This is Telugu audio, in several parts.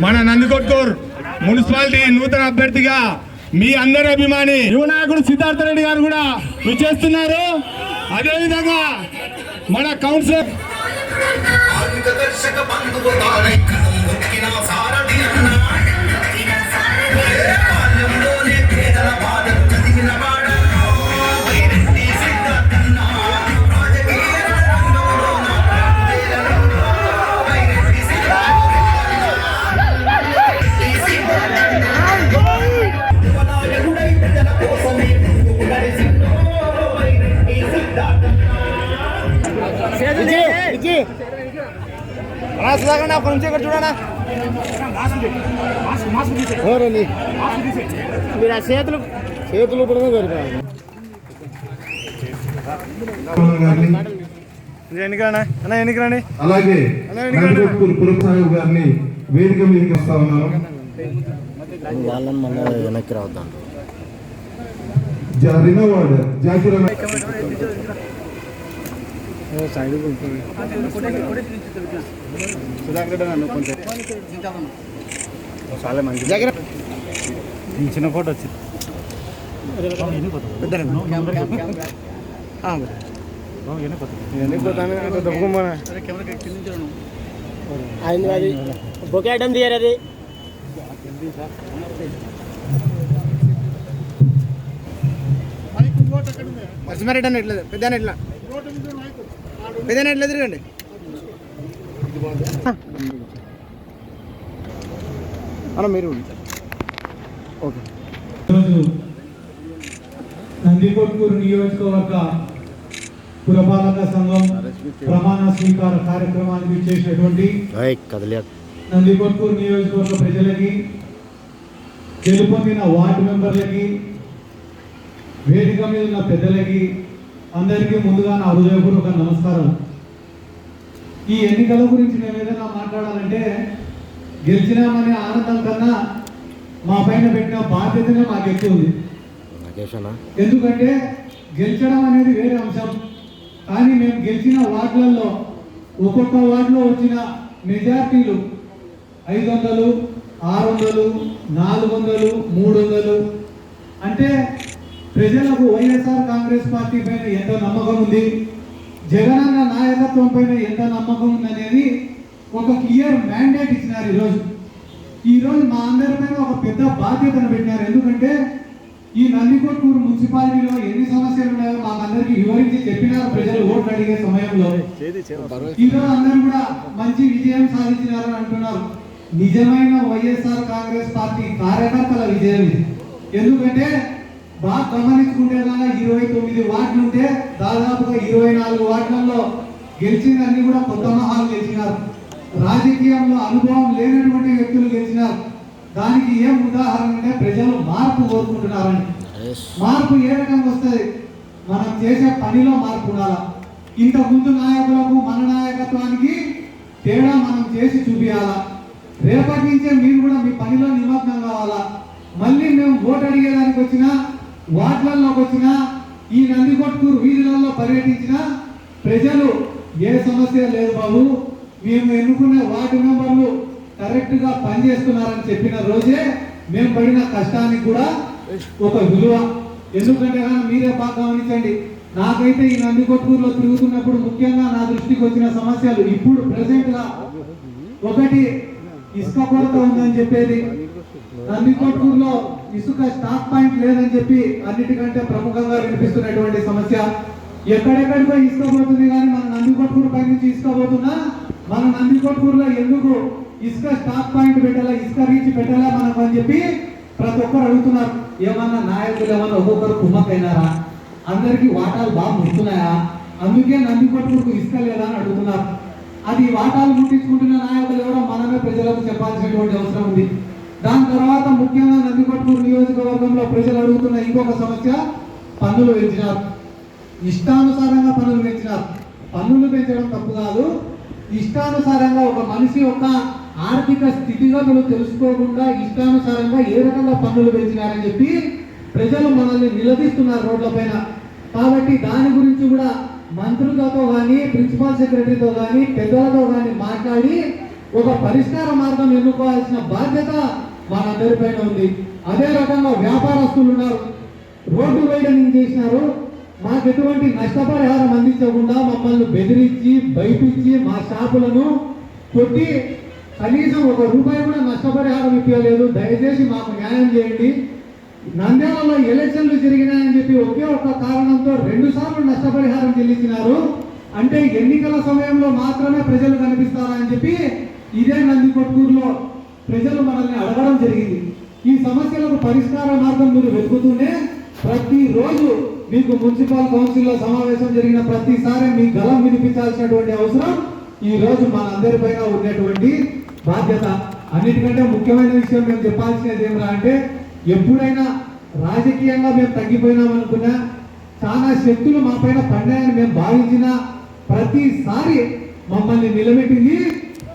మన నందికొట్కూరు మున్సిపాలిటీ నూతన అభ్యర్థిగా మీ అందరి అభిమాని యువ నాయకుడు సిద్ధార్థ రెడ్డి గారు కూడా విచ్చేస్తున్నారు. అదేవిధంగా మన కౌన్సిలర్ ఒక నుంచి ఇక్కడ చూడనా మీరు ఆ చేతులు కూడా ఎన్నికరాండి. అలాగే పురసాగర్ గారిని వేదిక మీదకి వస్తా ఉన్నారు. వాళ్ళని మళ్ళీ వెనక్కి రావద్దాం. రినోవార్డ్ జాకిర్ చాలా మంచి చిన్న ఫోటో వచ్చింది. బొకేటం తీయరది మర్చిమారెడ్డి అన్న ఎట్లేదు పెద్ద ఎట్లా పెద్ద ఎట్లా తిరగండి. మీరు ఓకే. నందికొట్కూరు నియోజకవర్గ పురపాలక సంఘం ప్రమాణ స్వీకార కార్యక్రమానికి ఇచ్చేసినటువంటి నందికొట్కూరు నియోజకవర్గ ప్రజలకి, గెలుపొందిన వార్డు మెంబర్లకి, వేదిక మీద ఉన్న పెద్దలకి అందరికీ ముందుగా నా హృదయపూర్వక నమస్కారం. ఈ ఎన్నికల గురించి మేము ఏదైనా మాట్లాడాలంటే గెలిచినామనే ఆనందం కన్నా మా పైన పెట్టిన బాధ్యతనే మాకు ఎక్కువ ఉంది. ఎందుకంటే గెలిచడం అనేది వేరే అంశం, కానీ మేము గెలిచిన వార్డులలో ఒక్కొక్క వార్డులో వచ్చిన మెజార్టీలు 500, 600, 400, 300 అంటే ప్రజలకు వైఎస్ఆర్ కాంగ్రెస్ పార్టీ పైన ఎంత నమ్మకం ఉంది, జగనన్న నాయకత్వం పైన ఎంత నమ్మకం ఉందనేది ఒక క్లియర్ మ్యాండేట్ ఇచ్చినారు. ఈరోజు మా అందరి పైన ఒక పెద్ద బాధ్యతను పెట్టినారు. ఎందుకంటే ఈ నందికొట్కూరు మున్సిపాలిటీలో ఎన్ని సమస్యలు ఉన్నాయో మాకందరికి వివరించి చెప్పినారు ప్రజలు ఓట్లు అడిగే సమయంలో. ఈరోజు అందరూ కూడా మంచి విజయం సాధించినారని అంటున్నారు. నిజమైన వైఎస్ఆర్ కాంగ్రెస్ పార్టీ కార్యకర్తల విజయం ఇది. ఎందుకంటే బాగా గమనించుకుంటే కనుక 29 వార్డులు ఉంటే దాదాపుగా 24 వార్డులలో గెలిచిందన్నీ కూడా కొత్త మహాలు గెలిచినారు. రాజకీయంలో అనుభవం లేనటువంటి వ్యక్తులు గెలిచినారు. దానికి ఏం ఉదాహరణ అంటే ప్రజలు మార్పు కోరుకుంటున్నారని. మార్పు ఏ రకంగా వస్తుంది? మనం చేసే పనిలో మార్పు ఉండాలా. ఇంతకుముందు నాయకులకు మన నాయకత్వానికి తేడా మనం చేసి చూపించాలా. రేపటి నుంచే మీరు కూడా మీ పనిలో నిమగ్నం కావాలా. మళ్ళీ మేము ఓటు అడిగేదానికి వచ్చినా, వార్డులలోకి వచ్చినా, ఈ నందికొట్కూరు వీధులలో పర్యటించినా ప్రజలు ఏ సమస్య లేదు బాబు, మేము ఎన్నుకునే వార్డు మెంబర్లు కరెక్ట్గా పనిచేస్తున్నారని చెప్పిన రోజే మేము పడిన కష్టానికి కూడా ఒక విలువ. ఎందుకంటే కానీ మీరే బాగా గమనించండి, నాకైతే ఈ నందికొట్కూరులో తిరుగుతున్నప్పుడు ముఖ్యంగా నా దృష్టికి వచ్చిన సమస్యలు ఇప్పుడు ప్రెసెంట్గా ఒకటి ఇసుక కొరత ఉందని చెప్పేది. నందికొట్కూరులో ఇసుక స్టాక్ పాయింట్ లేదని చెప్పి అన్నిటికంటే ప్రముఖంగా వినిపిస్తున్నటువంటి సమస్య. ఎక్కడెక్కడికో ఇసుక పోతుంది కానీ మన నందికొట్కూరు పై నుంచి ఇసుక పోతున్నా మన నందికొట్కూరులో ఎందుకు ఇసుక స్టాక్ పాయింట్ పెట్టాలా, ఇసుక రీచ్ పెట్టాలా మనకు అని చెప్పి ప్రతి ఒక్కరు అడుగుతున్నారు. ఏమన్నా నాయకులు ఏమన్నా ఒక్కొక్కరు కుమ్మకైనారా, అందరికీ వాటాలు బాగా ముడుతున్నాయా, అందుకే నందికొట్కూరుకు ఇసుక లేదా అని అడుగుతున్నారు. అది వాటాలు ముట్టించుకుంటున్న నాయకులు ఎవరో మనమే ప్రజలకు చెప్పాల్సినటువంటి అవసరం ఉంది. దాని తర్వాత ముఖ్యంగా నందికొట్కూరు నియోజకవర్గంలో ప్రజలు అడుగుతున్న ఇంకొక సమస్య, పన్నులు పెంచినారు. ఇష్టానుసారంగా పన్నులు పెంచినారు. పన్నులు పెంచడం తప్పు కాదు, ఇష్టానుసారంగా ఒక మనిషి యొక్క ఆర్థిక స్థితిగతులు తెలుసుకోకుండా ఇష్టానుసారంగా ఏ రకంగా పన్నులు పెంచినారని చెప్పి ప్రజలు మనల్ని నిలదీస్తున్నారు రోడ్ల పైన. కాబట్టి దాని గురించి కూడా మంత్రులతో కానీ, ప్రిన్సిపల్ సెక్రటరీతో కానీ, పెద్దలతో కానీ మాట్లాడి ఒక పరిష్కార మార్గం ఎన్నుకోవాల్సిన బాధ్యత మనందరిపైన ఉంది. అదే రకంగా వ్యాపారస్తులు ఉన్నారు, రోడ్డు వైడనింగ్ చేసినారు, మాకు ఎటువంటి నష్టపరిహారం అందించకుండా మమ్మల్ని బెదిరించి భయపించి మా షాపులను కొట్టి కనీసం ₹1 కూడా నష్టపరిహారం ఇవ్వలేదు. దయచేసి మాకు న్యాయం చేయండి. నంద్యాలలో ఎలక్షన్లు జరిగినాయని చెప్పి ఒకే ఒక్క కారణంతో 2 సార్లు నష్టపరిహారం చెల్లించినారు. అంటే ఎన్నికల సమయంలో మాత్రమే ప్రజలు కనిపిస్తారా అని చెప్పి ఇదే నందికొట్కూరులో ప్రజలు మనల్ని అడగడం జరిగింది. ఈ సమస్యలకు పరిష్కార మార్గం మీరు వెతుకుతూనే ప్రతిరోజు మీకు మున్సిపల్ కౌన్సిల్లో సమావేశం జరిగిన ప్రతిసారి మీ గలం వినిపించాల్సినటువంటి అవసరం ఈ రోజు మనందరిపైన ఉన్నటువంటి బాధ్యత. అన్నిటికంటే ముఖ్యమైన విషయం మేము చెప్పాల్సినది ఏమరా అంటే, ఎప్పుడైనా రాజకీయంగా మేము తగ్గిపోయినామనుకున్నా, చాలా శక్తులు మా పైన పడినాయని మేము భావించినా ప్రతిసారి మమ్మల్ని నిలబెట్టింది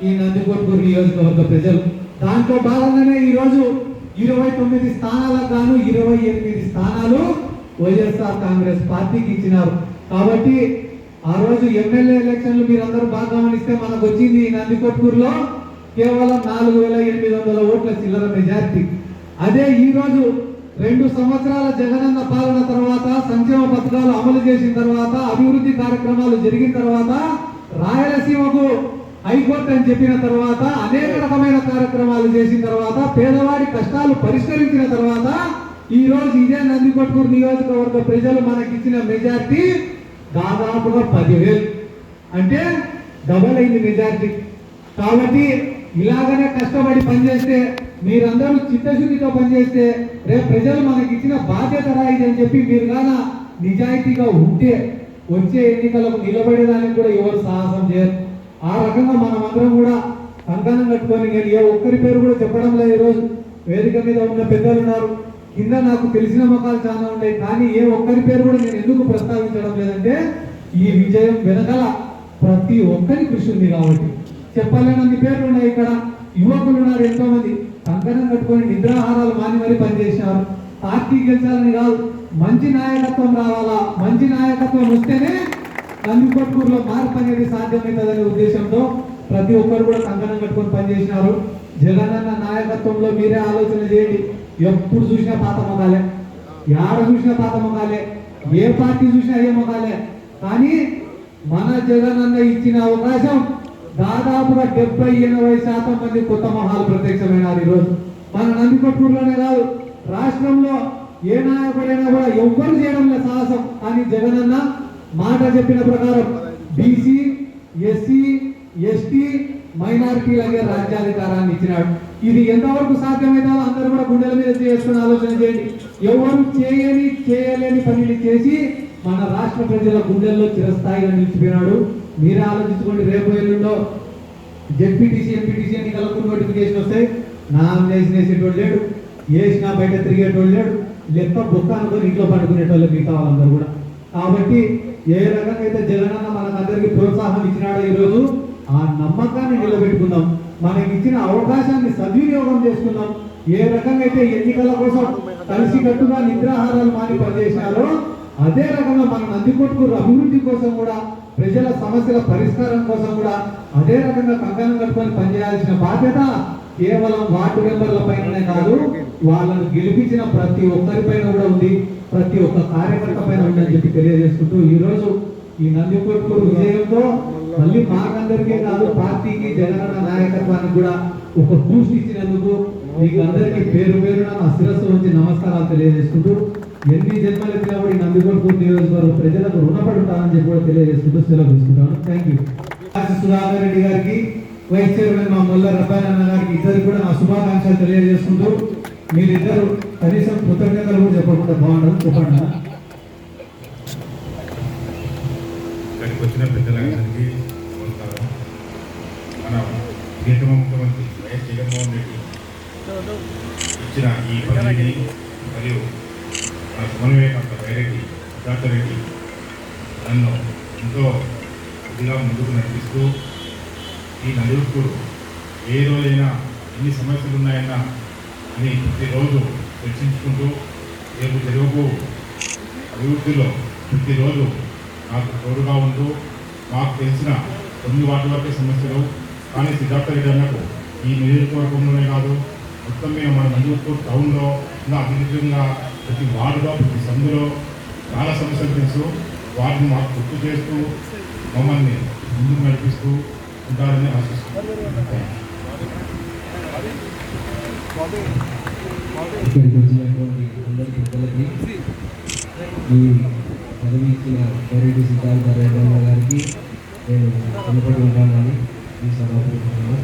ఈ నందికొట్కూరు నియోజకవర్గ ప్రజలు. దాంట్లో భాగంగానే ఈరోజు 29 స్థానాలకు గాను 28 స్థానాలు వైఎస్ఆర్ కాంగ్రెస్ పార్టీకి ఇచ్చినారు. కాబట్టి ఆ రోజు ఎమ్మెల్యే ఎలక్షన్లు మీరందరూ బాగా గమనిస్తే మనకు వచ్చింది ఈ నందికొట్కూరులో కేవలం 4800 ఓట్ల చిల్లర మెజార్టీ. అదే ఈ రోజు 2 సంవత్సరాల జగనన్న పాలన తర్వాత, సంక్షేమ పథకాలు అమలు చేసిన తర్వాత, అభివృద్ధి కార్యక్రమాలు జరిగిన తర్వాత, రాయలసీమకు హైకోర్టు అని చెప్పిన తర్వాత, అనేక రకమైన కార్యక్రమాలు చేసిన తర్వాత, పేదవాడి కష్టాలు పరిష్కరించిన తర్వాత ఈ రోజు ఇదే నందికొట్కూరు నియోజకవర్గ ప్రజలు మనకిచ్చిన మెజార్టీ దాదాపుగా 10,000, అంటే డబల్ అయింది మెజార్టీ. కాబట్టి ఇలాగనే కష్టపడి పనిచేస్తే, మీరందరూ చిత్తశుద్ధితో పనిచేస్తే రేపు ప్రజలు మనకి ఇచ్చిన బాధ్యత రాయిది అని చెప్పి మీరు గాన నిజాయితీగా ఉంటే వచ్చే ఎన్నికలకు నిలబడేదానికి కూడా ఎవరు సాహసం చేయరు. ఆ రకంగా మనం అందరం కూడా కంకణం కట్టుకొని, నేను ఏ ఒక్కరి పేరు కూడా చెప్పడం లేదు. ఈరోజు వేదిక మీద ఉన్న పెద్దలు ఉన్నారు, కింద నాకు తెలిసిన మొఖాలు చాలా ఉన్నాయి, కానీ ఏ ఒక్కరి పేరు కూడా నేను ఎందుకు ప్రస్తావించడం లేదంటే ఈ విజయం వెనకాల ప్రతి ఒక్కరి కృషి ఉంది. కాబట్టి చెప్పలేనన్ని పేర్లు ఉన్నాయి. ఇక్కడ యువకులు ఉన్నారు ఎంతో మంది, కంకణం కట్టుకొని నిద్రాహారాలు మాని మరీ పనిచేసినారు. పార్టీ గెలిచాలని కాదు, మంచి నాయకత్వం రావాలా, మంచి నాయకత్వం వస్తేనే నందికొట్కూరులో మార్పు అనేది సాధ్యమవుతుందనే ఉద్దేశంతో ప్రతి ఒక్కరు కూడా కంకణం కట్టుకొని పనిచేసినారు. జగనన్న నాయకత్వంలో మీరే ఆలోచన చేయండి. ఎప్పుడు చూసినా పాత మొగాలే, యాడ చూసినా పాత మొగాలే, ఏ పార్టీ చూసినా ఏ మొగాలే. కానీ మన జగనన్న ఇచ్చిన అవకాశం దాదాపుగా 70-80% మంది కొత్త మొహాలు ప్రత్యక్షమైనారు. ఈరోజు మన నందికొట్కూరులోనే కాదు, రాష్ట్రంలో ఏ నాయకుడైనా కూడా ఎవ్వరు చేయడం లేదు సాహసం. కానీ జగనన్న మాట చెప్పిన ప్రకారం బీసీ, ఎస్సీ, ఎస్టీ, మైనారిటీలకే రాజ్యాధికారాన్ని ఇచ్చినాడు. ఇది ఎంతవరకు సాధ్యమైందో అందరూ కూడా గుండెల మీద చేసుకుని ఆలోచన చేయండి. ఎవరు చేయలేని పనిని చేసి మన రాష్ట్ర ప్రజల గుండెల్లో చిరస్థాయిగా నిలిచిపోయినాడు. మీరే ఆలోచించుకోండి. రేపు ఎల్లుండో జెడ్పీటీసీ, ఎంపీటీసీ ఎన్నికలకు నోటిఫికేషన్ వస్తాయి. నామినేషన్ వేసేటోళ్ళు లేడు, వేసినా బయట తిరిగేటోళ్ళు లేడు, లెక్క బొక్క అనుకొని ఇంట్లో పండుకునేటోళ్ళు మిగతా వాళ్ళందరూ కూడా. కాబట్టి ఏ రకంగా అయితే జగనన్న మనకందరికీ ప్రోత్సాహం ఇచ్చినాడో ఈరోజు ఆ నమ్మకాన్ని నిలబెట్టుకుందాం. మనకి ఇచ్చిన అవకాశాన్ని సద్వినియోగం చేసుకుందాం. ఏ రకంగా అయితే ఎన్నికల కోసం కలిసికట్టుగా నిద్రాహారాలు మాని పనిచేసినారో అదే రకంగా మన నందికొట్కూరు అభివృద్ధి కోసం కూడా, ప్రజల సమస్యల పరిష్కారం కోసం కూడా అదే రకంగా కంకణం కట్టుకొని పనిచేయాల్సిన బాధ్యత కేవలం వార్డు మెంబర్ల పైననే కాదు, వాళ్ళను గెలిపించిన ప్రతి ఒక్కరిపైన కూడా ఉంది, ప్రతి ఒక్క కార్యకర్త పైన ఉందని చెప్పి తెలియజేసుకుంటూ ఈరోజు ఈ నందికొట్కూరు విజయంతో మళ్ళీ మాకందరికీ కాదు, పార్టీకి, జగనన్న నాయకత్వానికి కూడా ఒక బూస్ట్ ఇచ్చినందుకు మీకు అందరికీ పేరు పేరున నా శిరస్సు నుంచి నమస్కారాలు తెలియజేసుకుంటూ, ఎన్ని జన్మలు ఎత్తినప్పుడు ఈ నందికొట్కూరు నియోజకవర్గ ప్రజలకు రుణపడి ఉంటానని చెప్పి కూడా తెలియజేసుకుంటూ సెలవు తీసుకుంటాను. Thank you. సుధాకర్ రెడ్డి గారికి, వైస్ చైర్మన్ మా మొల్ల రబ్బాయన్న గారికి ఇద్దరికి కూడా నా శుభాకాంక్షలు తెలియజేసుకుంటూ, మీరిద్దరు కనీసం కృతజ్ఞతలు కూడా చెప్పకుండా బాగుండదు. చెప్పండి. ఇక్కడికి వచ్చిన పెద్దలందరికీ నమస్కారం. మన ప్రియతమ ముఖ్యమంత్రి వైఎస్ జగన్మోహన్ రెడ్డి ఇచ్చిన ఈ పదవిని మరియు మన సమన్వయకర్త వైరెడ్డి సుధాకర్ రెడ్డి నన్ను ఎంతో కొద్దిగా ముందుకు నడిపిస్తూ ఈ నందికొట్కూరు ఏ రోజైనా ఎన్ని సమస్యలు ఉన్నాయన్నా అని ప్రతిరోజు చర్చించుకుంటూ రేపు జరుగు అభివృద్ధిలో ప్రతిరోజు నాకు తోడుగా ఉంటూ మాకు తెలిసిన కొన్ని వాటి వరకే సమస్యలు కానీ సిద్ధార్థ రెడ్డి అన్నట్టు ఈ నియోజకవర్గంలోనే కాదు మొత్తం మీద మన నందికొట్కూరు టౌన్లో ఇంకా అభివృద్ధిగా ప్రతి వార్డులో ప్రతి సందులో చాలా సమస్యలు తెలుసు. వాటిని మాకు గుర్తు చేస్తూ మమ్మల్ని ముందుకు నడిపిస్తూ ఉంటారని ఆశిస్తున్నాను. ఇక్కడికి వచ్చినటువంటి అందరి పెద్దలకి, ఈ పదవి ఇచ్చిన కోరెడ్డి సిద్ధార్థ రెడ్డి గారికి నేను రుణపడి ఉంటానని ఈ సభాపూర్వకంగా